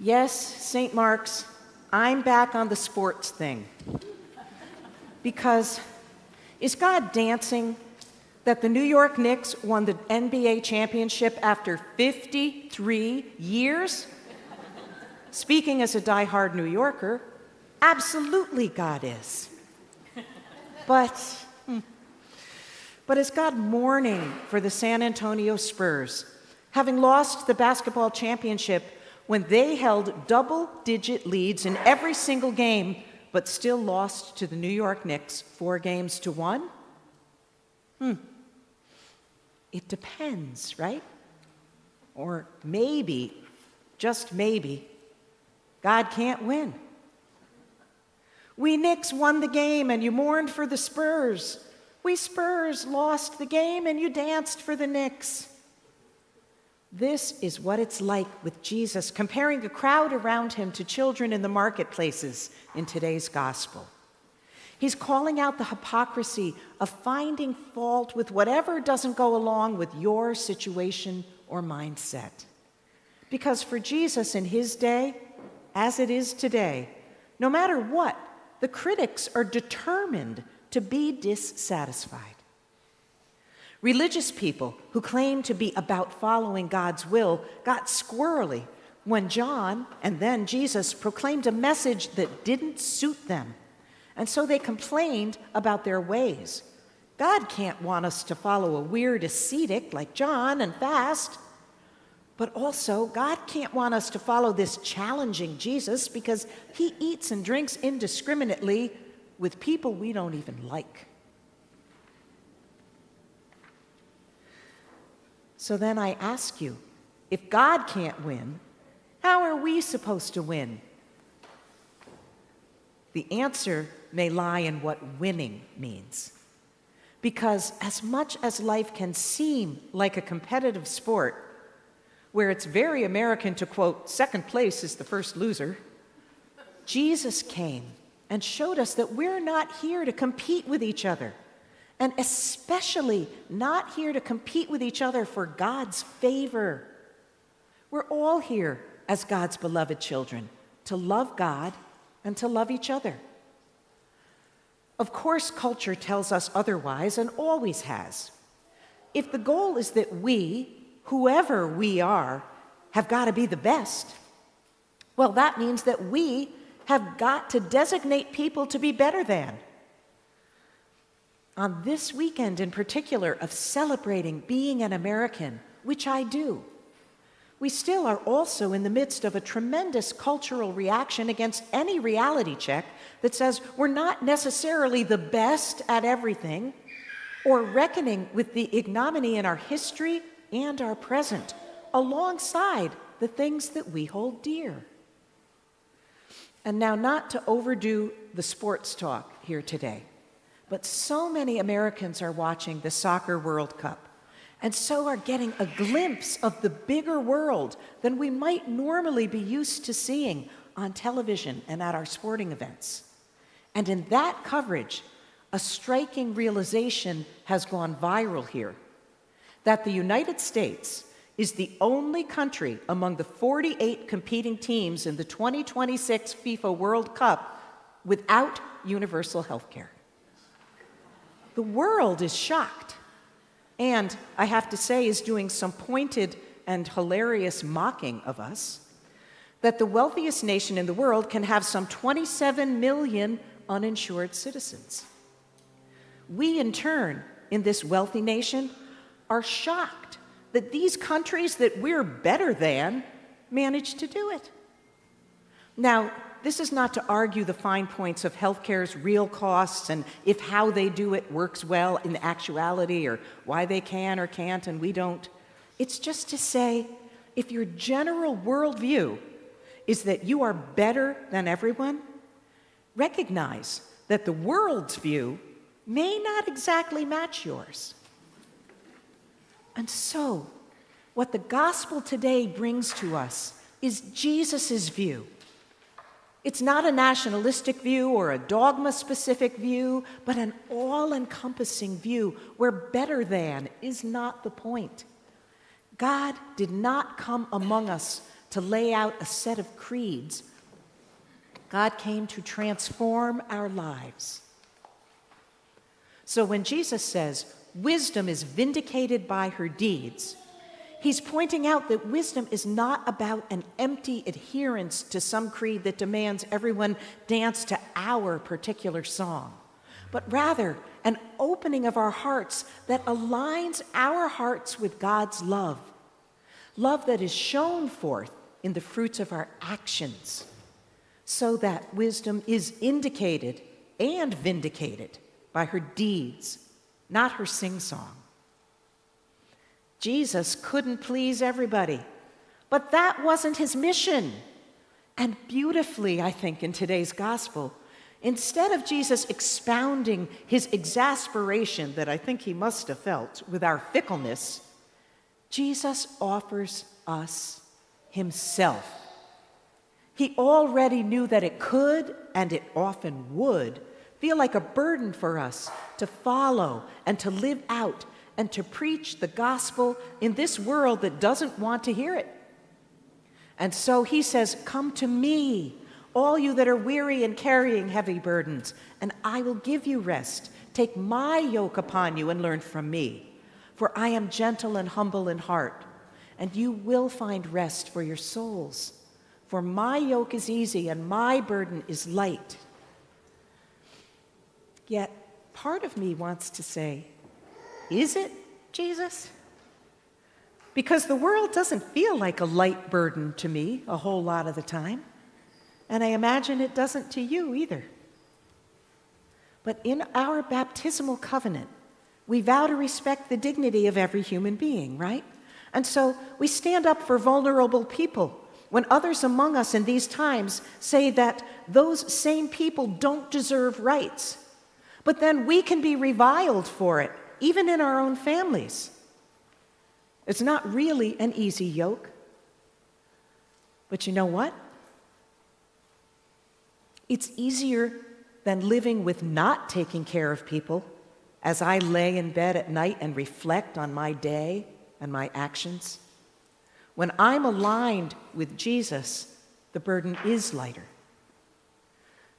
Yes, St. Mark's, I'm back on the sports thing. Because is God dancing that the New York Knicks won the NBA championship after 53 years? Speaking as a diehard New Yorker, absolutely God is. But is God mourning for the San Antonio Spurs, having lost the basketball championship when they held double-digit leads in every single game, but still lost to the New York Knicks 4-1? It depends, right? Or maybe, just maybe, God can't win. We Knicks won the game and you mourned for the Spurs. We Spurs lost the game and you danced for the Knicks. This is what it's like with Jesus, comparing a crowd around him to children in the marketplaces in today's gospel. He's calling out the hypocrisy of finding fault with whatever doesn't go along with your situation or mindset. Because for Jesus in his day, as it is today, no matter what, the critics are determined to be dissatisfied. Religious people who claim to be about following God's will got squirrely when John and then Jesus proclaimed a message that didn't suit them. And so they complained about their ways. God can't want us to follow a weird ascetic like John and fast. But also, God can't want us to follow this challenging Jesus because he eats and drinks indiscriminately with people we don't even like. So then I ask you, if God can't win, how are we supposed to win? The answer may lie in what winning means. Because as much as life can seem like a competitive sport, where it's very American to quote, second place is the first loser, Jesus came and showed us that we're not here to compete with each other, and especially not here to compete with each other for God's favor. We're all here as God's beloved children to love God and to love each other. Of course, culture tells us otherwise and always has. If the goal is that we, whoever we are, have got to be the best, well, that means that we have got to designate people to be better than. On this weekend in particular of celebrating being an American, which I do, we still are also in the midst of a tremendous cultural reaction against any reality check that says we're not necessarily the best at everything, or reckoning with the ignominy in our history and our present, alongside the things that we hold dear. And now, not to overdo the sports talk here today, but so many Americans are watching the Soccer World Cup, and so are getting a glimpse of the bigger world than we might normally be used to seeing on television and at our sporting events. And in that coverage, a striking realization has gone viral here, that the United States is the only country among the 48 competing teams in the 2026 FIFA World Cup without universal health care. The world is shocked, and I have to say is doing some pointed and hilarious mocking of us, that the wealthiest nation in the world can have some 27 million uninsured citizens. We, in turn, in this wealthy nation, are shocked that these countries that we're better than manage to do it. Now, this is not to argue the fine points of healthcare's real costs and if how they do it works well in actuality or why they can or can't and we don't. It's just to say, if your general worldview is that you are better than everyone, recognize that the world's view may not exactly match yours. And so, what the gospel today brings to us is Jesus' view. It's not a nationalistic view or a dogma-specific view, but an all-encompassing view where better than is not the point. God did not come among us to lay out a set of creeds. God came to transform our lives. So when Jesus says, wisdom is vindicated by her deeds, he's pointing out that wisdom is not about an empty adherence to some creed that demands everyone dance to our particular song, but rather an opening of our hearts that aligns our hearts with God's love, love that is shown forth in the fruits of our actions, so that wisdom is indicated and vindicated by her deeds, not her sing-song. Jesus couldn't please everybody, but that wasn't his mission. And beautifully, I think, in today's gospel, instead of Jesus expounding his exasperation that I think he must have felt with our fickleness, Jesus offers us himself. He already knew that it could, and it often would, feel like a burden for us to follow and to live out and to preach the gospel in this world that doesn't want to hear it. And so he says, "Come to me, all you that are weary and carrying heavy burdens, and I will give you rest. Take my yoke upon you and learn from me, for I am gentle and humble in heart, and you will find rest for your souls. For my yoke is easy and my burden is light." Yet, part of me wants to say, is it, Jesus? Because the world doesn't feel like a light burden to me a whole lot of the time, and I imagine it doesn't to you either. But in our baptismal covenant, we vow to respect the dignity of every human being, right? And so we stand up for vulnerable people when others among us in these times say that those same people don't deserve rights. But then we can be reviled for it, even in our own families. It's not really an easy yoke. But you know what? It's easier than living with not taking care of people as I lay in bed at night and reflect on my day and my actions. When I'm aligned with Jesus, the burden is lighter.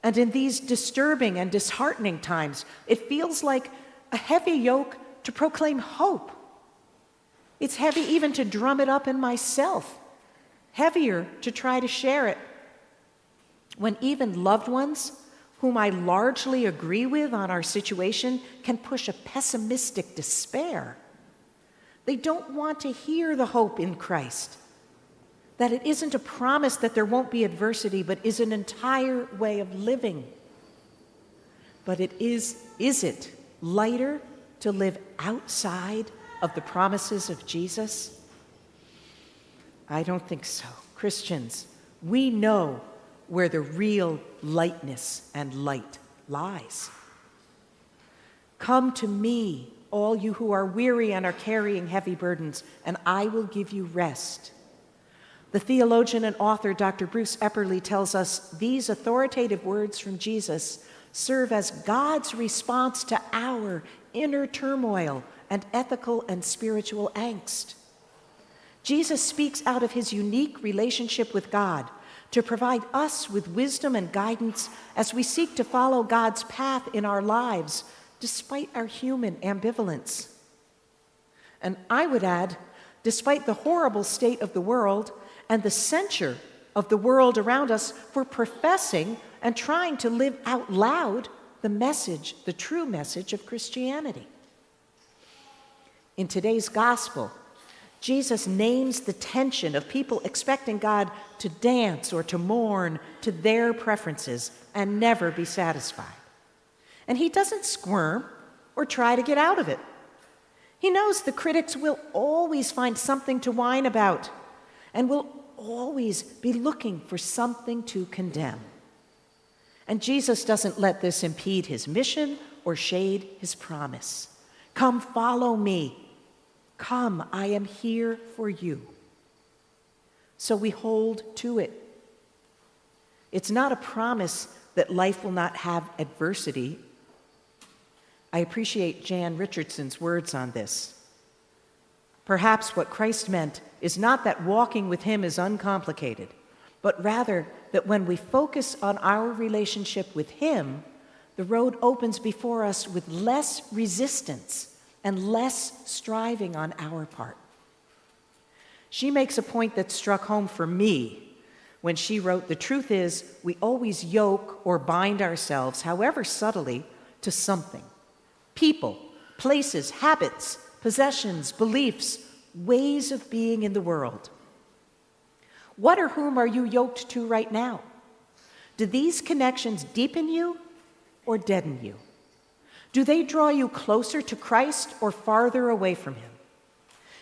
And in these disturbing and disheartening times, it feels like a heavy yoke to proclaim hope. It's heavy even to drum it up in myself, heavier to try to share it. When even loved ones, whom I largely agree with on our situation, can push a pessimistic despair. They don't want to hear the hope in Christ, that it isn't a promise that there won't be adversity, but is an entire way of living. But is it lighter to live outside of the promises of Jesus? I don't think so. Christians, we know where the real lightness and light lies. Come to me, all you who are weary and are carrying heavy burdens, and I will give you rest. The theologian and author Dr. Bruce Epperly tells us these authoritative words from Jesus serve as God's response to our inner turmoil and ethical and spiritual angst. Jesus speaks out of his unique relationship with God to provide us with wisdom and guidance as we seek to follow God's path in our lives, despite our human ambivalence. And I would add, despite the horrible state of the world and the censure of the world around us for professing and trying to live out loud the message, the true message of Christianity. In today's gospel, Jesus names the tension of people expecting God to dance or to mourn to their preferences and never be satisfied. And he doesn't squirm or try to get out of it. He knows the critics will always find something to whine about and will always be looking for something to condemn. And Jesus doesn't let this impede his mission or shade his promise. Come, follow me. Come, I am here for you. So we hold to it. It's not a promise that life will not have adversity. I appreciate Jan Richardson's words on this. Perhaps what Christ meant is not that walking with him is uncomplicated, but rather that when we focus on our relationship with him, the road opens before us with less resistance and less striving on our part. She makes a point that struck home for me when she wrote, "The truth is, we always yoke or bind ourselves, however subtly, to something. People, places, habits, possessions, beliefs, ways of being in the world. What or whom are you yoked to right now? Do these connections deepen you or deaden you? Do they draw you closer to Christ or farther away from him?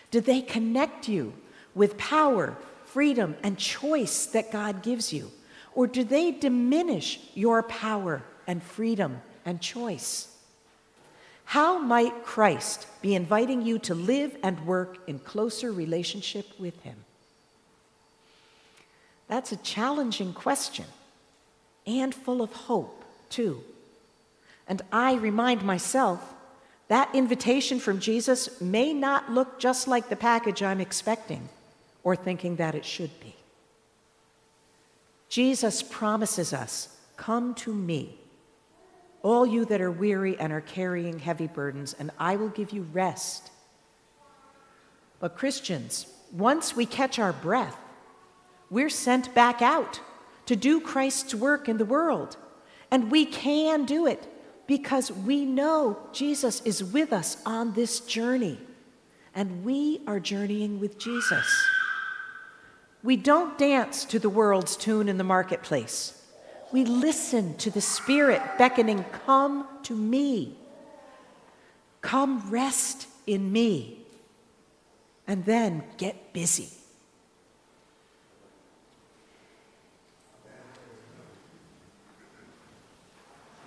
Do they connect you with power, freedom, and choice that God gives you? Or do they diminish your power and freedom and choice? How might Christ be inviting you to live and work in closer relationship with him?" That's a challenging question and full of hope, too. And I remind myself that invitation from Jesus may not look just like the package I'm expecting or thinking that it should be. Jesus promises us, "Come to me, all you that are weary and are carrying heavy burdens, and I will give you rest." But Christians, once we catch our breath, we're sent back out to do Christ's work in the world. And we can do it because we know Jesus is with us on this journey, and we are journeying with Jesus. We don't dance to the world's tune in the marketplace. We listen to the Spirit beckoning, "Come to me. Come rest in me." And then get busy.